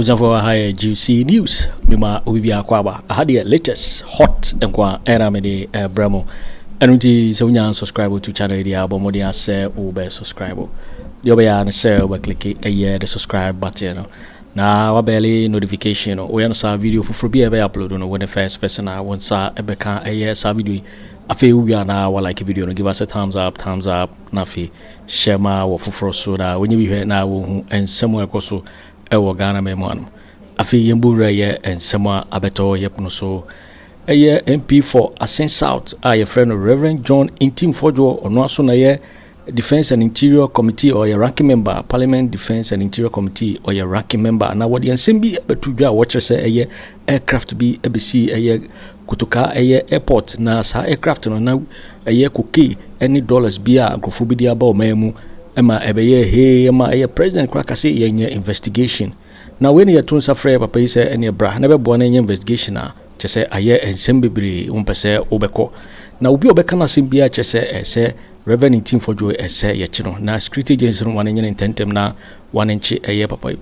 for high juicy news. Mima Ubibia Kwaba. I had the latest hot and qua Aramedi Bramo. And we subscribe to channel the album or say ube subscribe. The other say we click the subscribe button. Now barely notification. We answer video for be upload on when the first person I want sa ebeka a video. I feel we are now like a video. Give us a thumbs up. Nafi share my or for so that when you be here now and somewhere also. Ewo Ghana memon afi yembura ye and sama abeto yepno so eye MP for Assin South a friend of Reverend John Ntim Fordjour ono so na ye Defense and Interior Committee or your ranking member Parliament Defense and Interior Committee or your ranking member na wodi ensem bi betudwa watcher say eye aircraft bi ebesi eye kutuka eye airport na sa aircraft no na eye koke any dollars bia agrofo bi dia ba o mamu Emma ebeye he Emma a president crack say yenye investigation. Now when you turn safre papa yi say ene bra na be bo na yenye investigation a che say aye ensem bebre umpese obeko. Na obi obeka na sem bia che say Reverend Ntim Fordjour say ye chino na security agency no wan yenye intentem na wan enchi eye papa yi.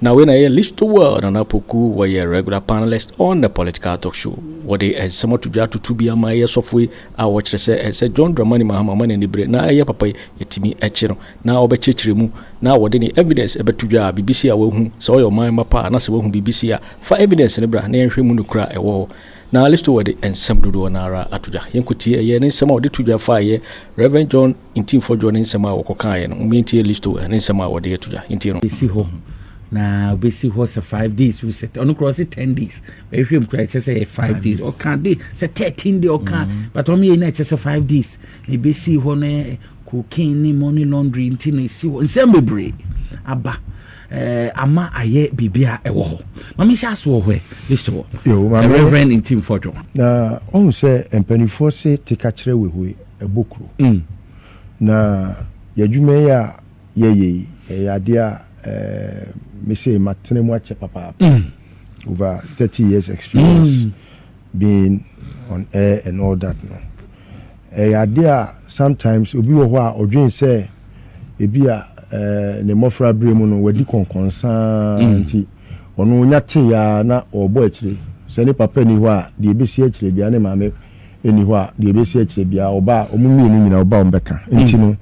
Now when I list to word na poku were a regular panelist on the political talk show. What they as some to ja to be a my software I watch say John Dramani Mahama and the bread na ye papa yetimi echiro na obechichiri mu na what any evidence ebetuja BBC a wo so your mind mapa na se wo BBC a for evidence ne bra na ehwe mu nukura ewo na list to word and some do na ara atuja yenkuti ye ne nsema ode tuja fa ye Reverend John Ntim Fordjour ne nsema wo kokan ye no menti list to ne nsema wode tuja enti no isi ho na we see what's 5 days we set on cross 10 days we him try to say 5 days or can they say 13 days or can but on me na just 5 days we be see ho na cocaine ni money laundry ntino see nsembere aba ama aye bibia ewo ho mama sha so ho list wo Reverend Ntim Fordjour na on say empanifo se tika kire we ho ebokuro na yadwume ya ye ade a me say matene mu ache papa over 30 years experience being on air and all that no idea sometimes obi wo ho a odwen say ebi a ne mofra bremu no wadi konkonsa nti ono nyate ya na obo akire se ne papa ni ho a de ebesi akire bia ne maame eni ho a de ebesi akire bia oba omumi ni nyina oba ombeka nti no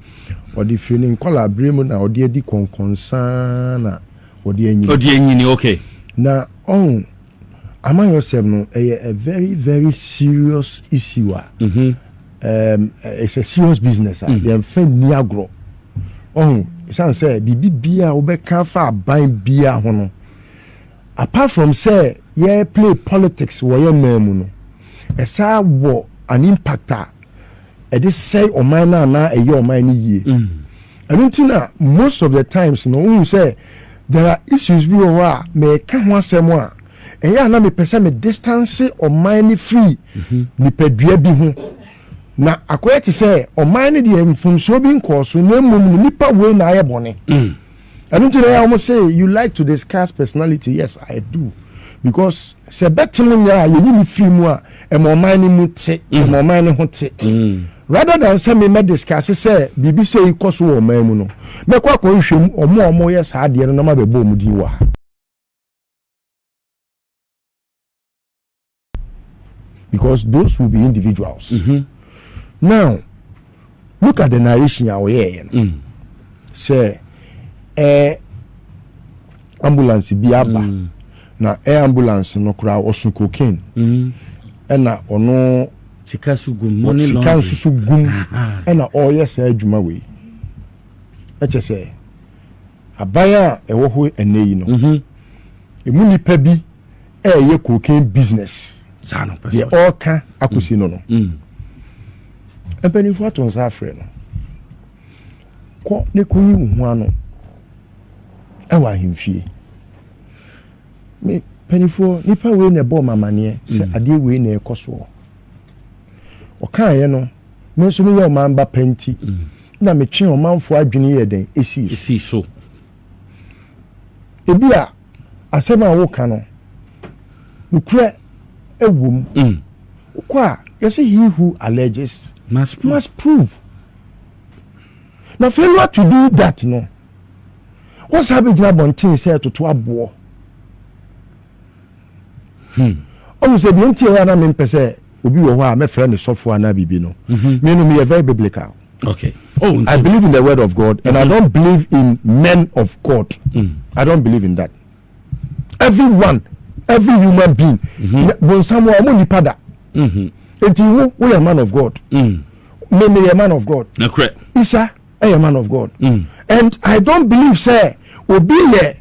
odi feeling kola bremu na odi edi konkonsa na odi enyi okay na on among yourself no a very very serious issue it's a serious business dem fe ni agro on san say bibia obeka fa ban bia ho no apart from say ye play politics wo ye memu no esa wo an impactor e dey say o man na e your man ye and most of the times no say there are issues we are me ka ho asem a e ya na me pese me distance o man free ni padua bi ho na akoye ti say o man ni de mfunso bi nkoso na mum nipa we na aye bone and I almost say you like to discuss personality. Yes, I do. Because se betim nya ye ni free mu a e mo man ni mu te e mo man ni ho te rather than say me discuss say bibi say ikoso wo man mu no me kwa ko hwem omo yes ade no na ma be bo mu di wa because those will be individuals. Now look at the narration here. Say ambulance bi aba na ambulance no kura osun cocaine na ono sika sugum na oye say adwuma we eche say abaya ewo ho eneyi no emu nipa bi ye cocaine business sano ye oka akosi no empeni fo aton sa afre no ko ne ko yi hu ano ewa himfie me penifo nipa we na bo mamane se ade we na ekoso o kan ye no me so me ye o man ba penti na me twen o manfo adwene ye den esi so ebia asema wo kan no nukure ewum kwa you see he who alleges must prove. Now failure to do that no what's happening to bontin say to abo Almost said the entire name per se obi wo ha me friend sofo ana bibi no. Me no me very biblical. Okay. I believe in the word of God and I don't believe in men of God. I don't believe in that. Everyone, every human being, when someone money pada. Enti we a man of God. Me a man of God. Correct. Isa a man of God. And I don't believe say obi ye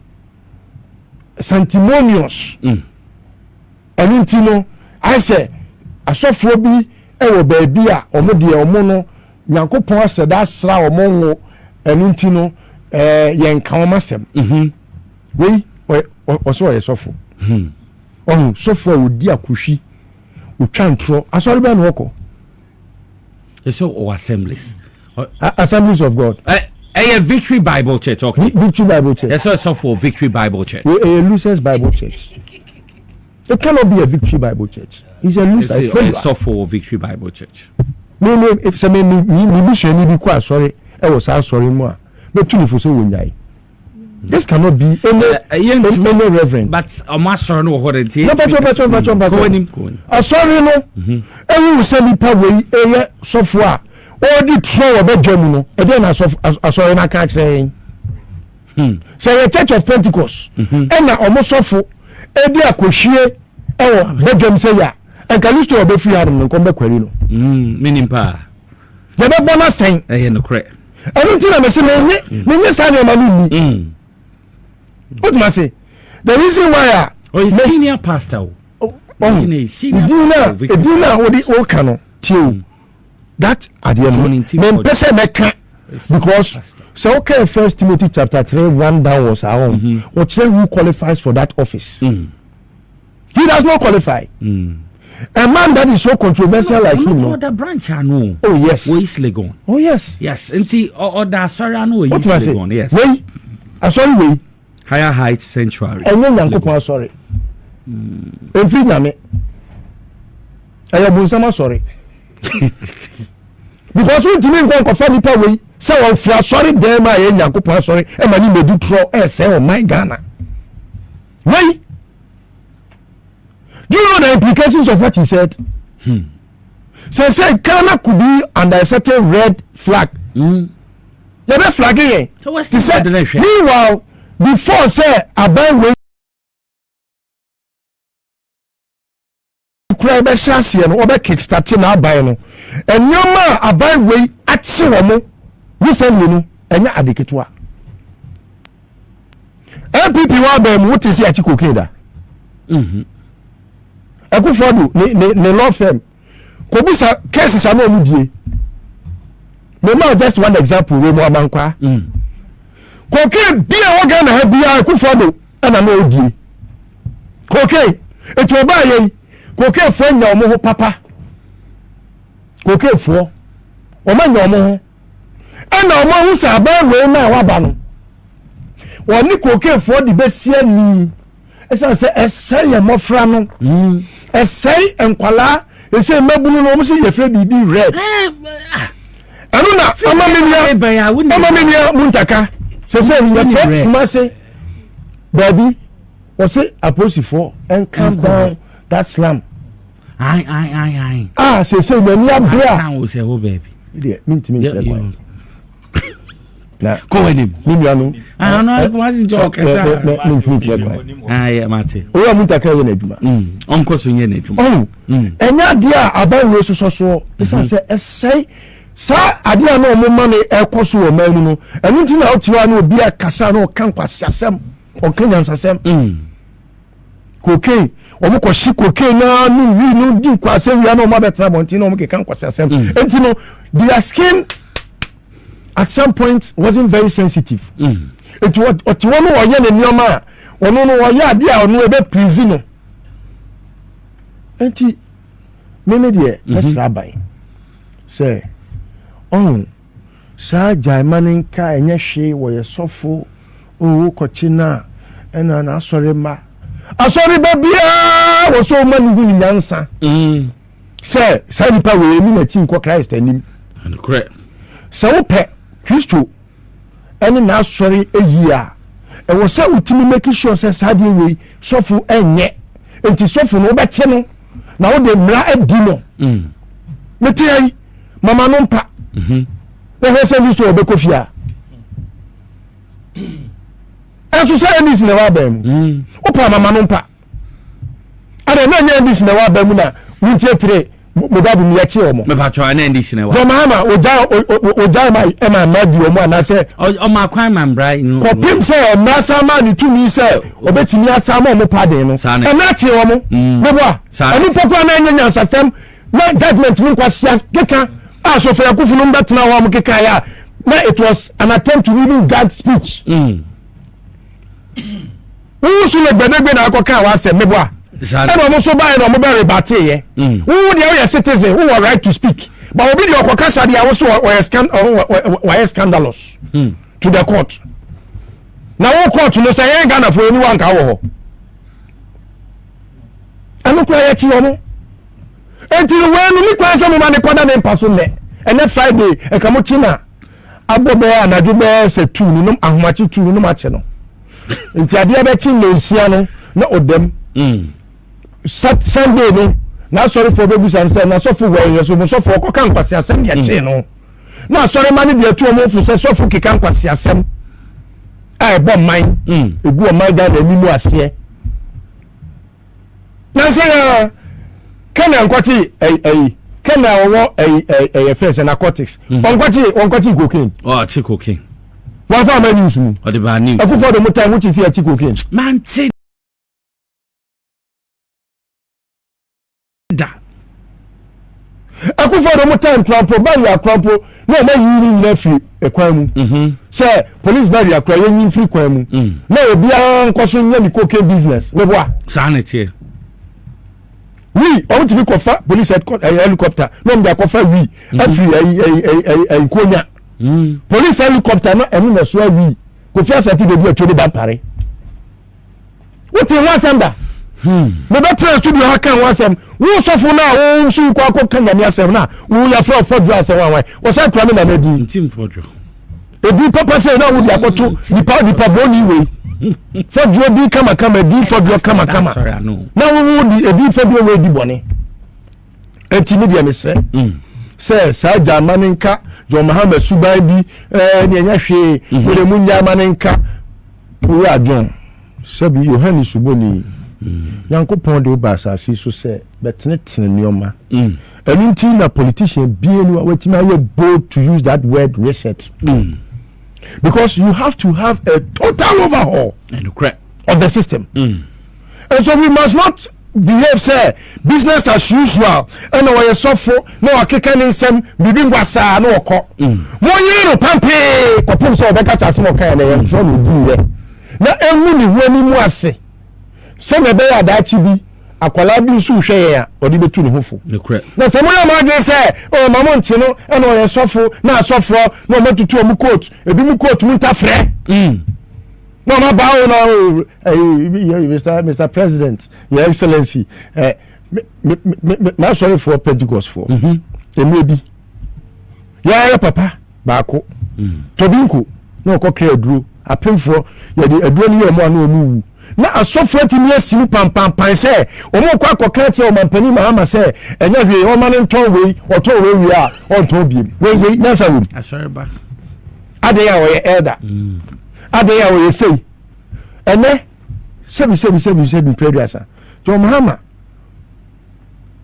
sanctimonious. And intino I say asofo bi e wo baabi a omo de omo no Nyankopon aseda asra omo ngo enu ntino yen kan omasem we oso ye sofo sofo odi akohwi otwa ntro asori be no woko so assemblies assemblies of God a Victory Bible Church. Okay, Victory Bible Church. Yes, so for Victory Bible Church. A Lucer's Bible Church. It cannot be a Victory Bible Church. It's a Lucer. It's so for Victory Bible Church. No, if some me be quite sorry. I was sorry more. But two for so when this cannot be any reverend. But a master no what it is. No, but sorry no. And we send me power software. All the throw about Germany. And then I saw in a catch saying, say a church of Pentecost. And I almost suffer. And they are cochee. Oh, Belgium say ya. And can you still be free and come back querino? Meaning pa. The not bonus saying, I no correct. I don't think I'm saying, me sign your money. What must I say? The reason why I senior pastor. Senior dinner, cano. That at the end, person because so okay, 1 Timothy chapter 3, 1 down was our own. Otchere who qualifies for that office? He does not qualify. A man that is so controversial like him. No, the branch I know. Oh yes. Where is Legon? Oh yes. Yes. And see, or the sorry I know. What was it? Yes. Wait. I sorry wait. Higher Heights Sanctuary. I know Yankopon sorry. In free name. I am Bonsama sorry. Because we didn't go for the power. So for sorry, there my Yankopon sorry. And my name do throw say oh my Ghana. Wait. Do you know the implications of what he said? So say Ghana could be under a certain red flag. The red flag again. So what's the meanwhile, before say about way cry be chance no obe kickstart na aban no enyoma aban we ati womo we family no enya adeketwa MPP wa ba mu tisi achi kokeda Akufo Addo ne law firm ko bisa cases ana mu die me ma just one example we mu amankwa koke bia wo ga na ha bia Akufo Addo ana na odie koke eto ba ye koke fo nya omo ho papa koke fo o ma nya omo ho ana omo hu sa ba we na wa ba no woni koke fo di besia ni esa se esay mofra no esay enkwala ese mabunu no mo se ye fre di red anu na ama menia muntaka se ye fre ma se baby o se aposifo and calm down that slam I say na ni abra o se ho baby dey mintimi check why na ko enim ni nuanu no ko asin jo kesa mintimi check why yeah mate o muntaka ye na adwuma onko so ye na adwuma enya dia abawo so isa say esay sa adia na omo ma ne ekoso o manu no enu nti na otiwa na obi akasa na o kan kwasiasem o kanya nsasem koke omo ko shi koke na nu wi no di kwase wi na omo betra bonti na omo ke kan kwasiasem enti no their skin at some point wasn't very sensitive it what no oye ne nioma ono no oye adia ono ebe prison no enti meme de esra bai say sa jaimanin ka enye hwe wo ye sofo owo kochina ena na asori ma asori babia wo so mani hu nyansa say sa nipa we ni na chi nko Christ anim and correct sa wo pe Christo ene na asori eyia e wo say utimi make sure say sa de we sofo enye enti sofo no obete no na wo de mra adi no metiai mama no mpa na hwese ni so obekofia enso say ni sine wa ba mu opa mama no mpa ada na nya ni sine wa ba mu na wuntietire mobabu mi yachi omo me pa twa na ndi sine wa Mahama oja ma e ma madi omo ana se o ma kwan ma mbra inu ko pim se na sama ni tumi se obetimi asama omo pade no e na ti omo me boa ani pokwa na nya system na judgment ni kwasia keka so for Akufo no mbetena ho am keka ya na it was an attempt to really guard speech so le gbedegbe na akoka wa se me boa and almost buy no mo be rebate ye who dey citizen who are right to speak but obi dey okokasa dey also were scandalous to the court now who court no say yen Ghana for anyone ka wo ho anu kwa ya chi omo until when me kwa say mo ma ne koda ne paso me and Friday e ka mo china abobe anadwo be se 2 no ahomachi 2 no ma che no until ade be chi no nsia no na odem Sunday no na sorry for baby san na so for we so so for ko kan kwase asem ya che no na sorry mani de tu omo fu se so for ke kan kwase asem ai bo man egu o man da na nimu ase na say kana nkwati kana wo first narcotics onkwati cocaine chi cocaine wa fa ma news mu o de ba news Akufo Addo mo time which is here chi cocaine man ti da Akufo Addo mo time crampo barrier crampo no ma yiri na fi ekwan mu say police barrier kra yin free kwan mu na obi an koso nya ni cocaine business me boa sanity we o ti bi kofa police helicopter no me da kofa we afri konya police helicopter no emu na so we Kofi Asante Bediatuo ni bampare what in one samba me better studio hakan wasem wo sofo na wo su kwa ko kan nyame asem na wo ya fra Fordjour asem wan wo say kra me na medi Ntim Fordjour edi papa say na wo di akoto di pa boni we Fordjour di kama di Fordjour kama na wo di edi Fordjour we di boni enti media me say sa jamaninka jo Mahama suban bi ne nya hwe wo mu nya maninka wo adwon sabi Yohani suboni Yankopon de ba asase so se betene nioma anunti na politician bienu awetimi aye bold to use that word reset because you have to have a total overhaul of the system and so we must not behave say business as usual and we suffer no akeka nsem bibi ngwasa na okọ mo yiro pampe kopum so obeka sase mo kan na ye so no di ye na enu ni wani mu ase se me be ya da chi bi akwala bi su hwe ya odi betu ne hofo na se mo ya ma gbe se o mamo nti no e no ye sofo na sofo no mo tutu mu coat ebi mu coat mu ntafre no ma bawo no Mr. President, Your Excellency, my sorry for Pentecost for maybe ya papa baako tobinku no ko kre aduro apemfo ya de aduro ni mo anu onu na asofo timi asimu pam se o mo kwa koka che o mampani Mahama se enya hwe o ma ne nton we oto we wi a o nton biem we na sawu asore ba ade ya we elder ade ya we say ene sebi preduasa to Mahama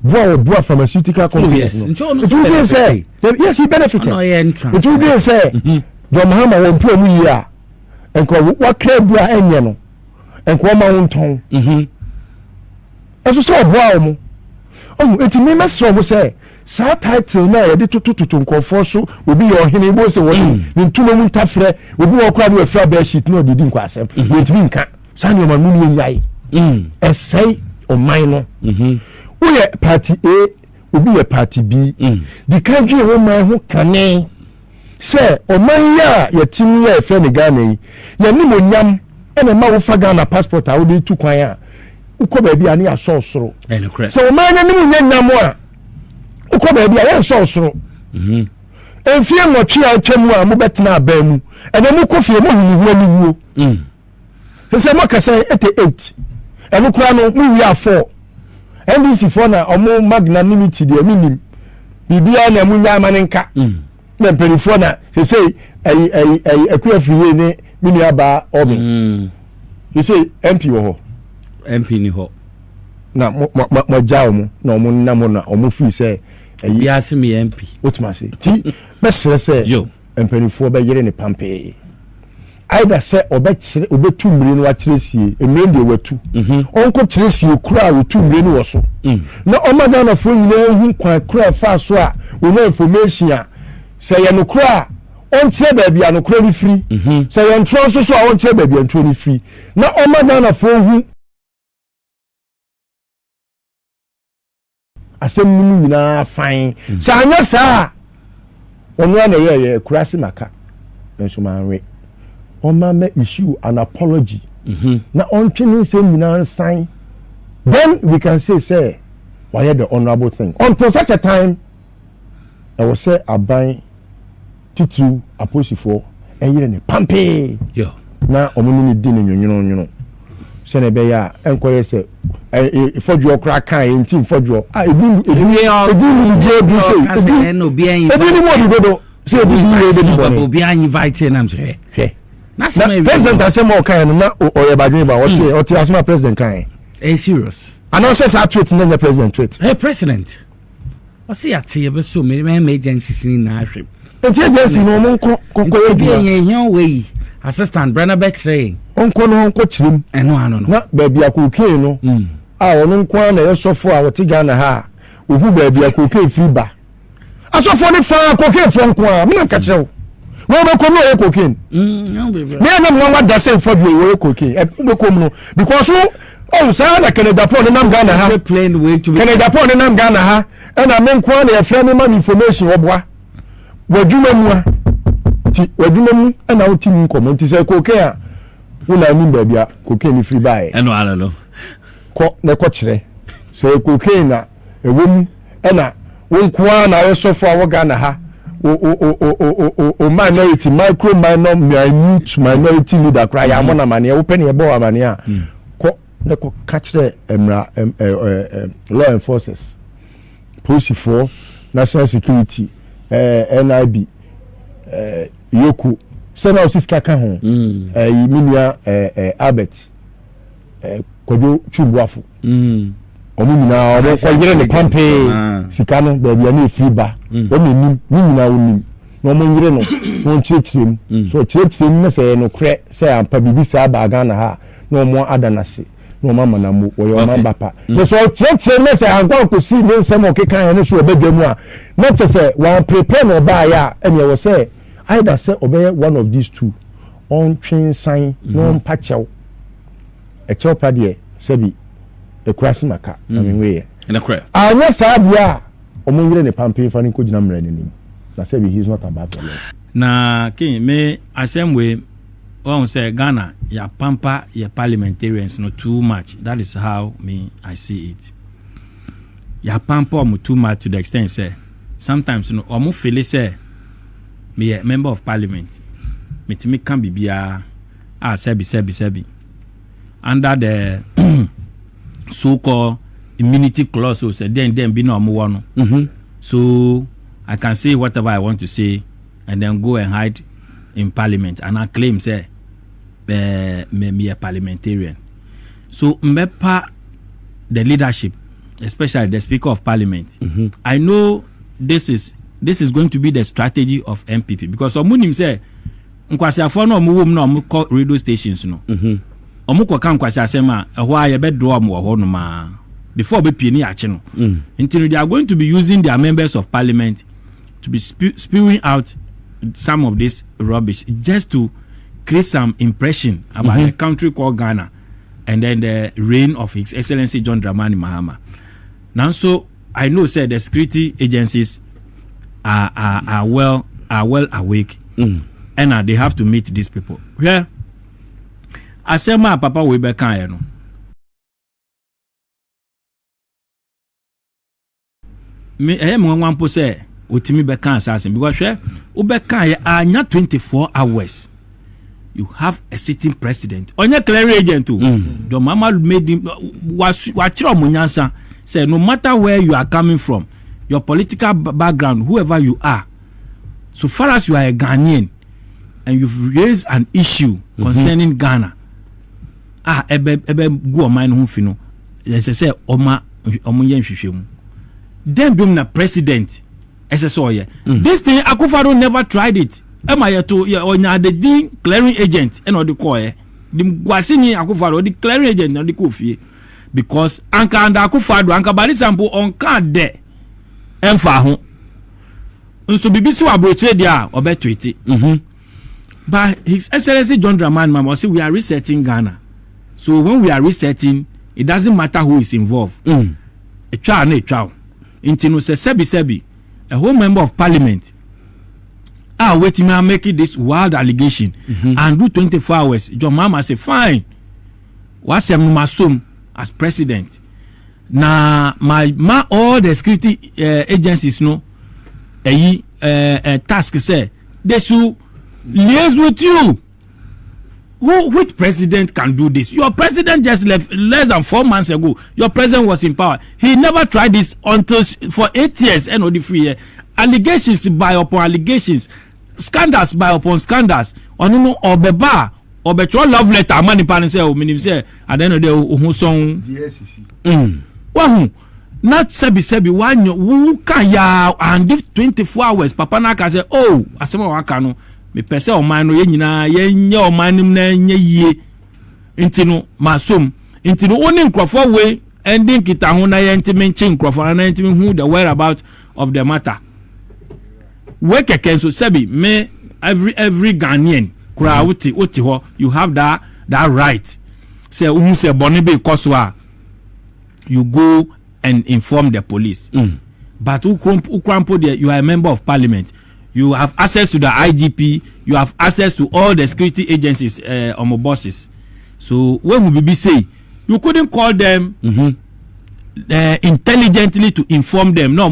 boa pharmaceutical companies yes he benefited it will be say John Mahama won pio mu yi a enko wa kredua enye no enko ma wonton eso so boa mu eti me mesro mo say sa title na ye de tututu nkofo so obi ye ohene bo se woni ni ntumo mu ntafre obi wo kra no afra ba sheet no didi nkwa asem wetimi nka sa ni o ma mu ni yai esai o man no we party A obi ye party B the country wo man ho kane say o man ya ye timi ya efre ni Ghana yi ye ni mo nyam ene ma wo fa Ghana passport a wo de tu kwan a uko ba bia ni aso soro so o man ya ni mo nyam a uko ba bia ya aso soro enfie mo twa atwam a mo betena aba mu ene mo kofie mo hu ni wuo se mo kasa 88 emu kura no mu wi afọ NDC for na omo magnanimity de minim bibia na mu nya maninka na perifo na say akua fiye ne mini aba obi you say MP wo ho MP ni ho na mo jaw mu na omo na mo na omo fi say ya se me MP otumase ti mesere say yo perifo be yere ne pampe either say obekire obetu mmire no akyeresie emire de watu onko kyeresie kura wotu mmire no wo so na omaga na fo nyina hu kwa kura fa so a wo information a say ye no kura on tie ba bia no kura ni free say ye ntro so a on tie ba bia ntro ni free na omaga na fo hu asem mu nyina fine sa anya sa onu na ye kura si maka enso manwe on ma issue an apology na on training say nyina sign then we can say why the honorable thing until such a time I will say aban titu aposifo eyire ne pampe yo na omunu ni di ne nyonyono se ne be ya enkoye se Fordjour kra kan Ntim Fordjour ebi do say no be an say be an invite na mse na president asema okan na oyebadwe ba oti asema president kan serious announces are tweet na president tweet hey president o see ati e be so me emergency ni na ahwe agency no mo ko be yan we assistant brother betray onko chirim eno na baabi akoke no onu nko na yesofo a wote Ghana ha ohu baabi akoke free ba asofo ne fa akoke fo nko a me nka kirewo wo be kono e cocaine me na mo wa da say Fordjour we cocaine e be kom no because oh say na Kennedy Agyapong nam Ghana ha plain way to Kennedy Agyapong nam Ghana ha e na me nko na e frame man information oboa wadwuma mu a ti wadwuma mu e na woti mu comment say cocaine a wo na ni ba bia cocaine free buy eno alalo ko na ko kire say cocaine na e wom e na wo nko na yesofo a wo Ghana ha o minority micro minor minute minority leader cry amona mane wo pene ebo amane a ko ne ko catch emra law enforcers police for national security NIB yoku sena osiska kan ho minua Albert Kojo Kyeremanteng omu nyina omo kwagere ne pampe sika no ba bia na free ba o menim ni nyina wonim na omo nyire no won kyerkyerem so kyerkyerem na say no kre say ampa bibi sa ba Ghana ha na omo adanase na omo amanamo wo yo ma bapa na so kyerkyerem na say ankwa ko si ne nsem okekan ne so obedwam a na che say wan prepare no ba ya ene wo say either say obey one of these two on twin sign no pachew e chopa de sebi the crossing maka I mean we na kra anya sabia omongire ne pampe fa ni ko gina mra nanim na say he is not about the law na kin me asem we won say Ghana ya pampa ya parliamentarians no too much. That is how me I see it. Ya pampa omo too much to the extent say sometimes no omo feel say me a member of parliament me timi kan bibia sebi under the so-called immunity clause, so say then be no more no. So I can say whatever I want to say and then go and hide in parliament and I claim say me a parliamentarian. So mmepa the leadership, especially the speaker of parliament. I know this is going to be the strategy of MPP because omunim say nkwasi afọ no omuwom no omukọ radio stations no. Omukọ kan kwasi asema ehwa ye bedo omo ho no ma before be pie ni ache no. Until they are going to be using their members of parliament to be spewing out some of this rubbish just to create some impression about the country called Ghana and then the reign of His Excellency John Dramani Mahama. Now, so I know, say the security agencies are well awake, and they have to meet these people. Yeah, I say my papa we be kan no. Me mo wan po say otimi be kan assassin because we be kan anya 24 hours. you have a sitting president. Onye clearing agent too. The Mama made him say no matter where you are coming from, your political background, whoever you are, so far as you are a Ghanaian and you've raised an issue concerning Ghana, ebe go man hu fino. Say oma yen hwehwem. Then being the president, SSO. This thing Akufo Addo never tried it. Ema yeto onya the clearing agent and or the call the gwasini Akufo Addo the clearing agent and the kofie because anka and Akufo Addo anka bari sample on card there emfa ho nso bibisi wa broche dia obeto iti but His Excellency John Dramani Mahama say we are resetting Ghana, so when we are resetting it doesn't matter who is involved. A child na a child intino say sebi a whole member of parliament waiting me making this wild allegation and do 24 hours. John Mahama say fine. What's masum as president? Na my all the security agencies no task say they should liaise with you. Which president can do this? Your president just left less than 4 months ago. Your president was in power. He never tried this until for 8 years. And the 3 years. Allegations by upon allegations, scandals by upon scandals. Onuno obeba obetro love letter mani pan say o minim say at the end of the day song the wahu not sebi one who can ya and if 24 hours papa na ka say oh asema waka no me pese o man no ye nyina ye nye o man nim na nye yie intino masom intino oni nkrofo we ending kita ho na ye ntimi nchi nkrofo na ntimi hu the whereabout of the matter we keke so sebi me every Ghanaian kura oti ho you have that right say who say boni be koswa you go and inform the police but ukrampo there you are a member of parliament. You have access to the IGP. You have access to all the security agencies on my bosses. So when we say you couldn't call them intelligently to inform them. No,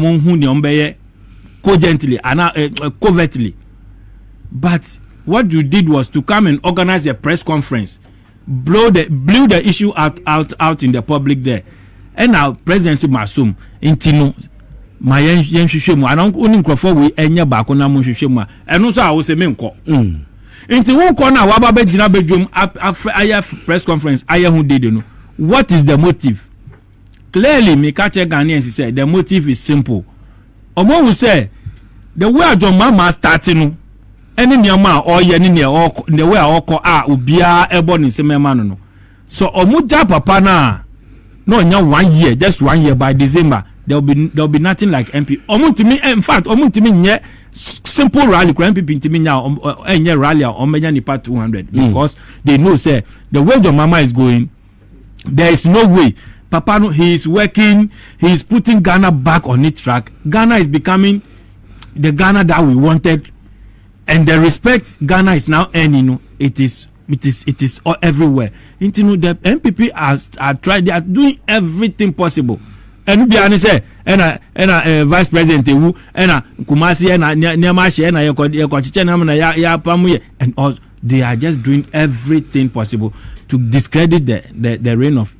cogently and covertly. But what you did was to come and organize a press conference, blew the issue out in the public there, and now presidency masum intino. My yen hwehwemu anan oni nkrofo we enya ba ko na mo hwehwemu eno so a wo se me nko nti won ko na wa ba be gina bedwom aya press conference aya hu dede no what is the motive? Clearly me catch Ghanaians say the motive is simple. Omo will say the way John Mahama starting no ene niam or ye ne the way okọ obia ebo ni se mema no so omo ja papa na no nya 1 year just 1 year by December there'll be nothing like MP. In fact, nye simple rally. MP to me now, nye rally or nipa 200 because they know say the way your mama is going, there is no way. Papa, no, he is working. He is putting Ghana back on its track. Ghana is becoming the Ghana that we wanted, and the respect Ghana is now earning. It is all everywhere. The MPP are tried. They are doing everything possible. And be honest, vice president who Kumasi and Nyamashi and and all they are just doing everything possible to discredit the reign of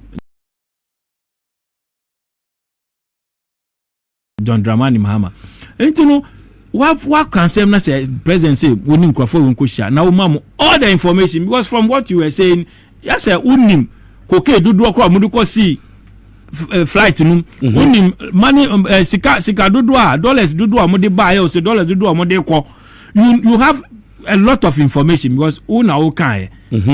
John Dramani Mahama. And you know what can say president say unim krofo wonkusha na umamu all the information because from what you were saying yes unim koke dudu okra muduko see flight num unim money sika dudu dollars dudu amode buy o so dollars dudu amode ko you have a lot of information because una o kan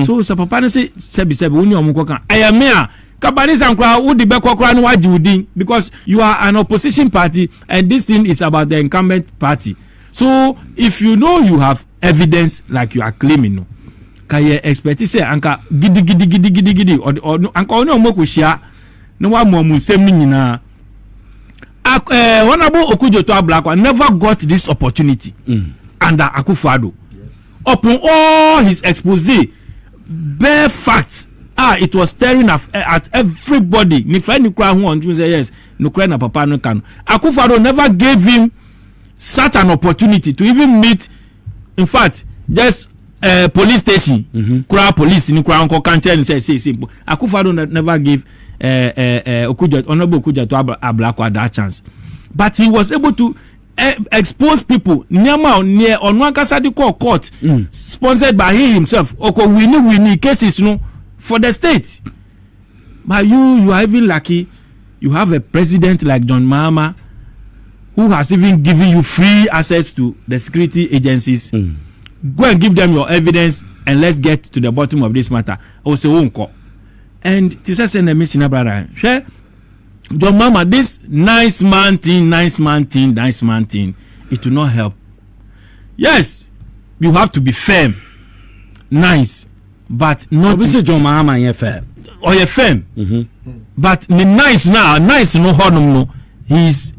so so papa say sebi uni omko kan Aremeyaw Kabani Sankwa who the bekokra no wajudin because you are an opposition party and this thing is about the incumbent party. So if you know you have evidence like you are claiming no can you expect say anka gidi or anka oni omoko shia no wa mo musem ni nyina honorable Okudzoto Ablakwa never got this opportunity under Akufo Addo. Upon all his expose bare facts it was staring at everybody. Ni friend ni kwa who on say yes, no na papa no can. Akufo Addo never gave him such an opportunity to even meet. In fact, just police station kura police ni kura onko kan tell say simple. Akufo Addo never give Honorable Okujato Ablakwa that chance, but he was able to expose people near Onwankasa di court sponsored by he himself winning cases for the state. But you are even lucky you have a president like John Mahama who has even given you free access to the security agencies. Go and give them your evidence and let's get to the bottom of this matter. And Tisa send a missing brother. John Mahama, this nice man thing, it will not help. Yes, you have to be firm, nice, but not. Obviously, John Mahama is firm. Or you're firm, but the nice no honor no. He's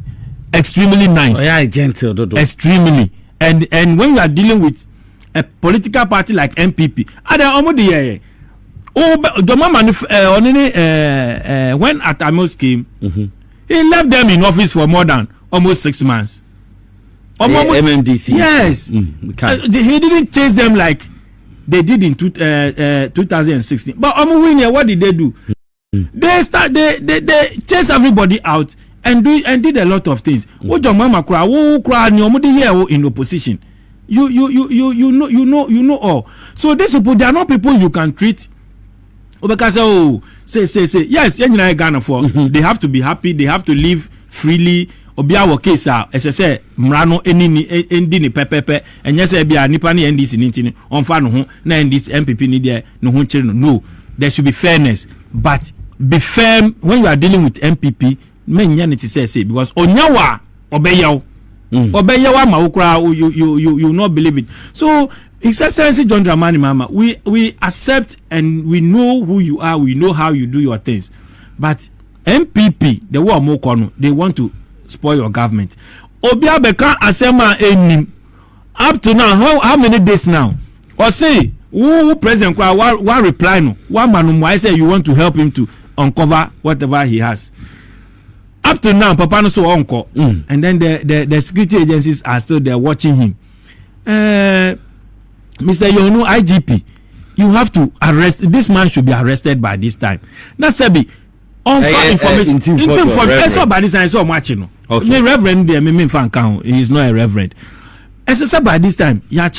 extremely nice. Oh yeah, gentle, extremely. And when you are dealing with a political party like MPP, when Atamos came, he left them in office for more than almost 6 months. MMDC. Yes. He didn't chase them like they did in 2016. But what did they do? They chase everybody out and did a lot of things. What your mama cry? Who cry? In opposition. You know all. So these people, they are not people you can treat. Because say yes, Ghana for they have to be happy, they have to live freely. Obia wo case as I say mrano endi ni pepepe enye say bia nipa ni NDC nintini onfa no ho na NDC MPP ni there no ho chire no. There should be fairness, but be firm when you are dealing with MPP. Menya ne say because onyawa obeyaw obeyawa ma ukra you not believe it. So His Excellency John Dramani Mahama, we accept and we know who you are, we know how you do your things. But MPP, the war more kono, they want to spoil your government. Obia beka asema enim. Up to now, how many days now? Or say, who President Kwa wa reply no? One man why say you want to help him to uncover whatever he has. Up to now, Papa no so uncle. And then the security agencies are still there watching him. Mr. Yonu IGP, you have to arrest this man. Should be arrested by this time. Now, Sebi, on information. Ntim Fordjour by this time, so much no. Me reverend there, me fan count. He is not a reverend. As I said by this time, this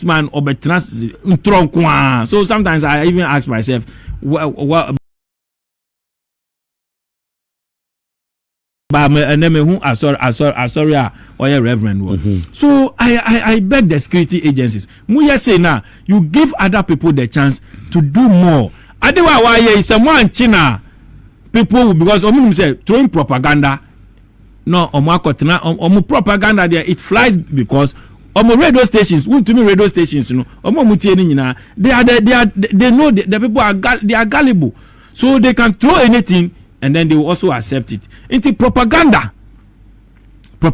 man obetras. So sometimes I even ask myself, what? But and then who asare or a reverend. So I beg the security agencies. Muya say now you give other people the chance to do more. Adewa why someone China people because say throwing propaganda. No, propaganda there it flies because radio stations. To me radio stations, they know the people are gullible, so they can throw anything. And then they will also accept it. Into propaganda in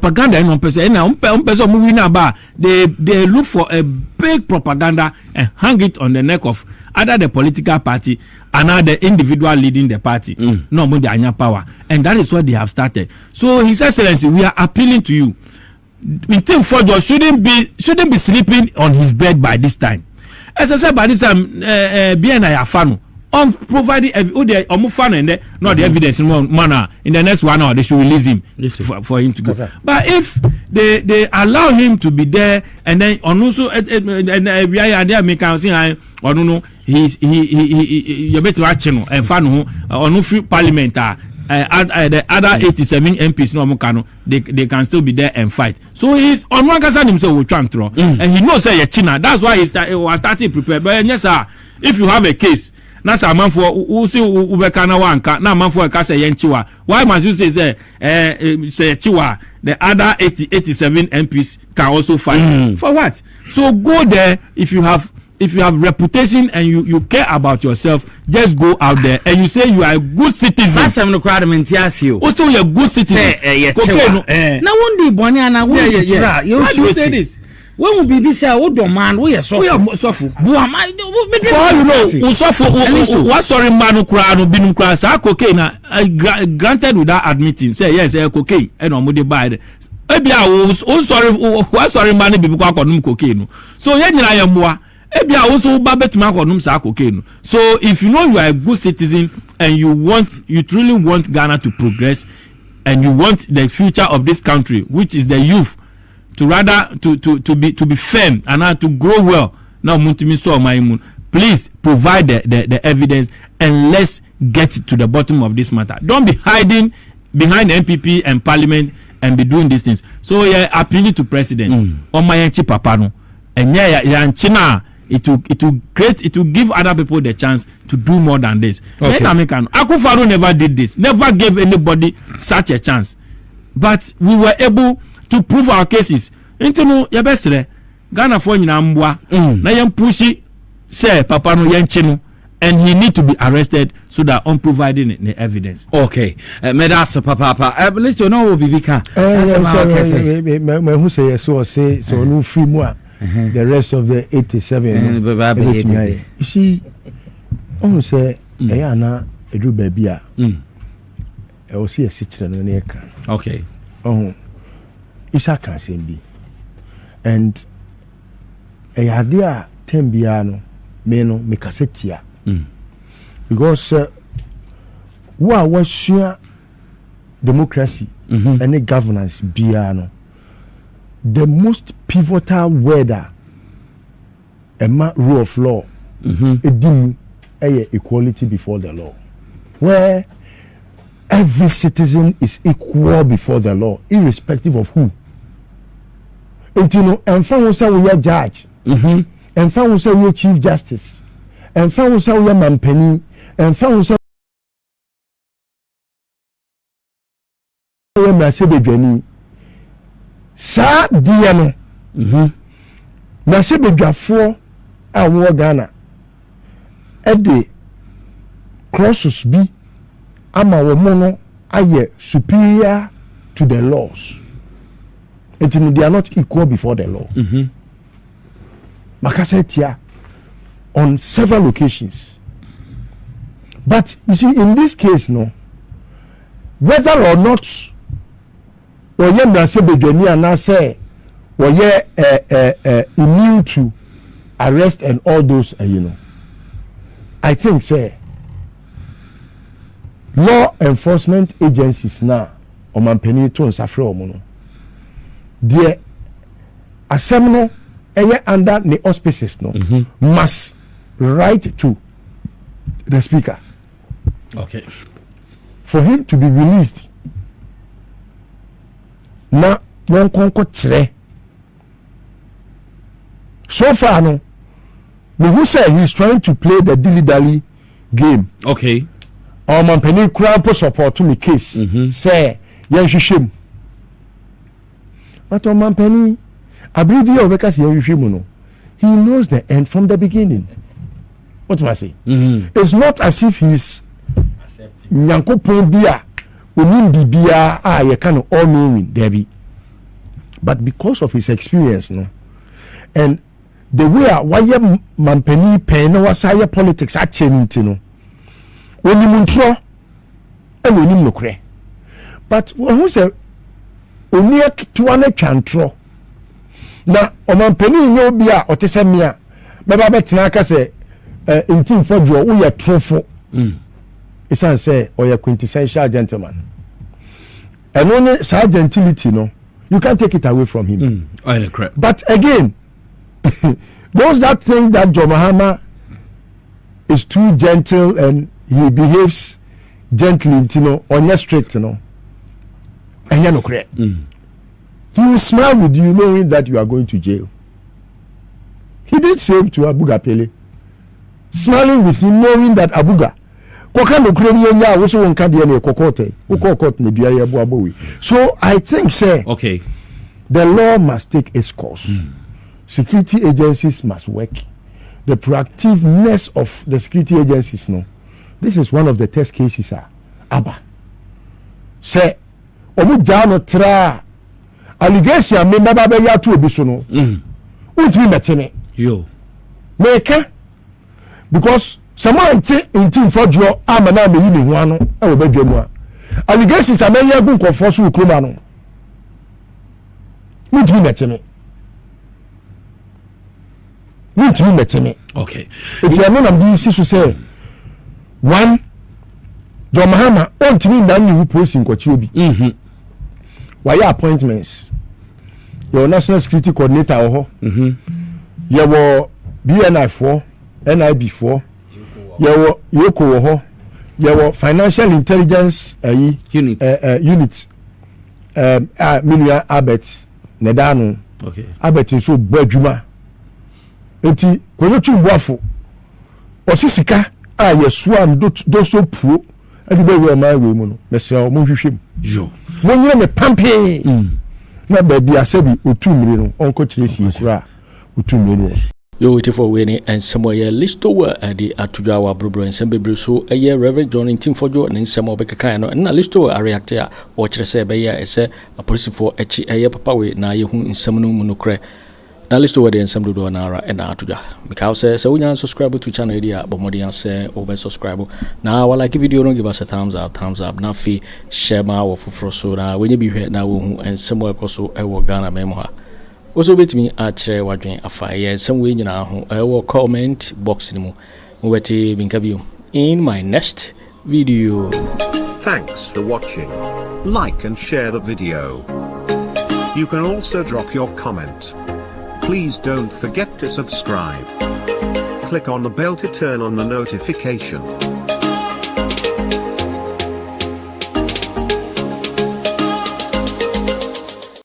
they look for a big propaganda and hang it on the neck of either the political party and the individual leading the party. No more the power. And that is what they have started. So His Excellency, we are appealing to you. Ntim Fordjour shouldn't be sleeping on his bed by this time. As I said by this time, BNI Afenyo on providing the evidence in the next 1 hour they should release him for him to go. But if they allow him to be there and then also and make say he better action and fan on free parliament the other 87 MPs they can still be there and fight. So he's on one person himself will try and throw and he knows say China. That's why he was starting prepared. But yes sir, if you have a case na sa man for who say ubeka na wanka na man for ka say yenchiwa, why must you say say chiwa the other 87 MPs can also fight for what? So go there. If you have reputation and you care about yourself, just go out there and you say you are a good citizen. That's some requirement you. Also you're a good citizen. Now one day Bonnie and I will you say this. When will be say odo man we so for what sorry man kura no binum kura sa cocaine granted without admitting say yes cocaine and no dey buy ebia wo sorry man bi kwa akonum cocaine so ye nyina ye mboa ebia wo so ba betuma akonum sa cocaine so if you know you are a good citizen and you truly want Ghana to progress and you want the future of this country, which is the youth, to rather to be firm and to grow well. Now please provide the evidence and let's get to the bottom of this matter. Don't be hiding behind the NPP and Parliament and be doing these things. So yeah, appealing to President on my papa no, and yeah, China. It will give other people the chance to do more than this. Okay. Akufo Addo never did this, never gave anybody such a chance. But we were able to prove our cases. Intino yabesre Ghana for nyina mbwa na yem pushi say papa no yenchino and he need to be arrested so that on providing the evidence. Okay. Medasa papa. Let's know Bibika. Who say so no free more. The rest of the 87 you see almost say na edu baby a e o see a sitre no na ka okay isa kan sembi and ade a tembia no me kasetia because wa share democracy and governance bia no the most pivotal word rule of law equality before the law, where every citizen is equal before the law irrespective of who. And you know, and we are judge, and we are chief justice, and we are mampeni, and we are sa dia no na se bedwafo a wo Ghana e de crosses bi ama wo mo no aye superior to the laws. They are not equal before the law. Makasetia on several occasions. But you see, in this case, no, whether or not Oye mrase bedwani ana say oye immune to arrest and all those you know, I think say law enforcement agencies now omampeni to nsafre omo no de asem no eye under the auspices no must write to the speaker, okay, for him to be released. Na one otchere. So far, no. Me who say he's trying to play the dilly-dally game. Okay. Man penny crown support to me case. Say, yen shishim. But man penny, abribia because yen shishim no. He knows the end from the beginning. What do I say? It's not as if he's nyanko pon Unim bibia you can all knowing Debbie, but because of his experience, no, and the way why mampeni pen was higher politics at no, when you muntro and when you nokre, but who say only a tuane chantro na omampeni no bia otesemia baba betina ka say Ntim Fordjour we trofo Isan say or a quintessential gentleman. And only such gentility, no, you can't take it away from him. But again, those that think that John Mahama is too gentle and he behaves gently, you know, on your straight, you know, and you're not correct. He will smile with you knowing that you are going to jail. He did same to Abuga Pele, smiling with him knowing that Abuga. So I think, say, okay, the law must take its course. Security agencies must work. The proactiveness of the security agencies, no. This is one of the test cases. Abba, say, omu jano tra allegation me baba ya to obisono. Untimi metene. Yo. Meka because someone Ntim Fordjour amana me yini ho ano e wo badwam a allegations amenya gu nkofo so ukroma no Muntimi mecheme. Muntimi mecheme. Okay. Eti ano na mbi si so say one John Mahama ontimi na ni post nkwachi obi. Why appointments? Your national security coordinator oho. Your BNI4, NIB4. Your Yoko oho. Your financial intelligence unit. Minia Albert Nedano. Okay. Albert so badwuma. Enti kwenye chumbuafo. Osisika yesua do so pro. Adi be we ma we mu no. Mese o mo hwehwem. Jo. Mo nyire me pampe. Na ba bia sebi otumire no onko kire si kura otumire no. Yo wait for winning and somewhere yeah listo were at the Atujawa Brubro and Sembe so a year Reverend John Ntim Fordjour and some of Bekano and a listo a reactor watcher say by a say a person for a papa way na you in some monocre. Now listo were then some do an hour and Atuja because so we can subscribe to channel idea but more than say over subscribe. Now I like a video don't give us a thumbs up now fee share my or for so now when you be here now and somewhere also I will Ghana memoir. Also with me otchere wadwen afaye some way nyina ho I will comment box ni mu wete binkabium in my next video. Thanks for watching. Like and share the video. You can also drop your comment. Please don't forget to subscribe. Click on the bell to turn on the notification.